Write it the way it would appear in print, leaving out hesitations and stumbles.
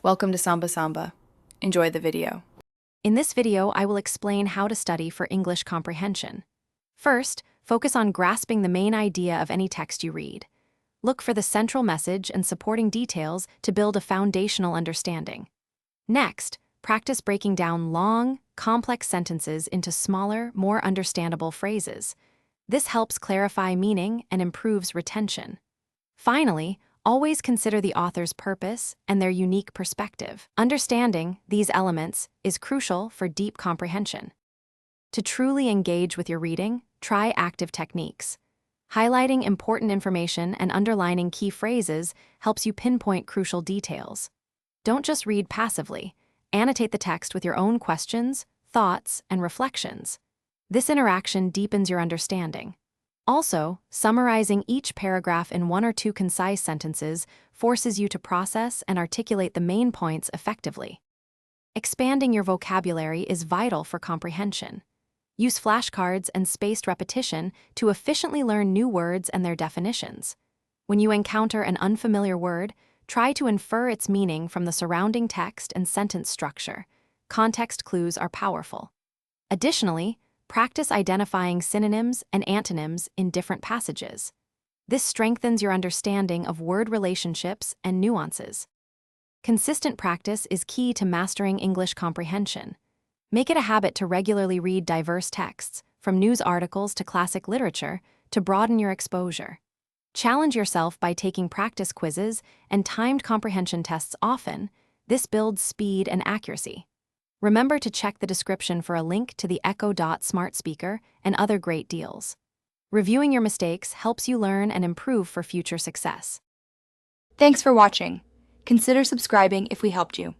Welcome to Samba Samba. Enjoy the video. In this video, I will explain how to study for English comprehension. First, focus on grasping the main idea of any text you read. Look for the central message and supporting details to build a foundational understanding. Next, practice breaking down long, complex sentences into smaller, more understandable phrases. This helps clarify meaning and improves retention. Finally, always consider the author's purpose and their unique perspective. Understanding these elements is crucial for deep comprehension. To truly engage with your reading, try active techniques. Highlighting important information and underlining key phrases helps you pinpoint crucial details. Don't just read passively. Annotate the text with your own questions, thoughts, and reflections. This interaction deepens your understanding. Also, summarizing each paragraph in 1 or 2 concise sentences forces you to process and articulate the main points effectively. Expanding your vocabulary is vital for comprehension. Use flashcards and spaced repetition to efficiently learn new words and their definitions. When you encounter an unfamiliar word, try to infer its meaning from the surrounding text and sentence structure. Context clues are powerful. Additionally, practice identifying synonyms and antonyms in different passages. This strengthens your understanding of word relationships and nuances. Consistent practice is key to mastering English comprehension. Make it a habit to regularly read diverse texts, from news articles to classic literature, to broaden your exposure. Challenge yourself by taking practice quizzes and timed comprehension tests often. This builds speed and accuracy. Remember to check the description for a link to the Echo Dot smart speaker and other great deals. Reviewing your mistakes helps you learn and improve for future success. Thanks for watching. Consider subscribing if we helped you.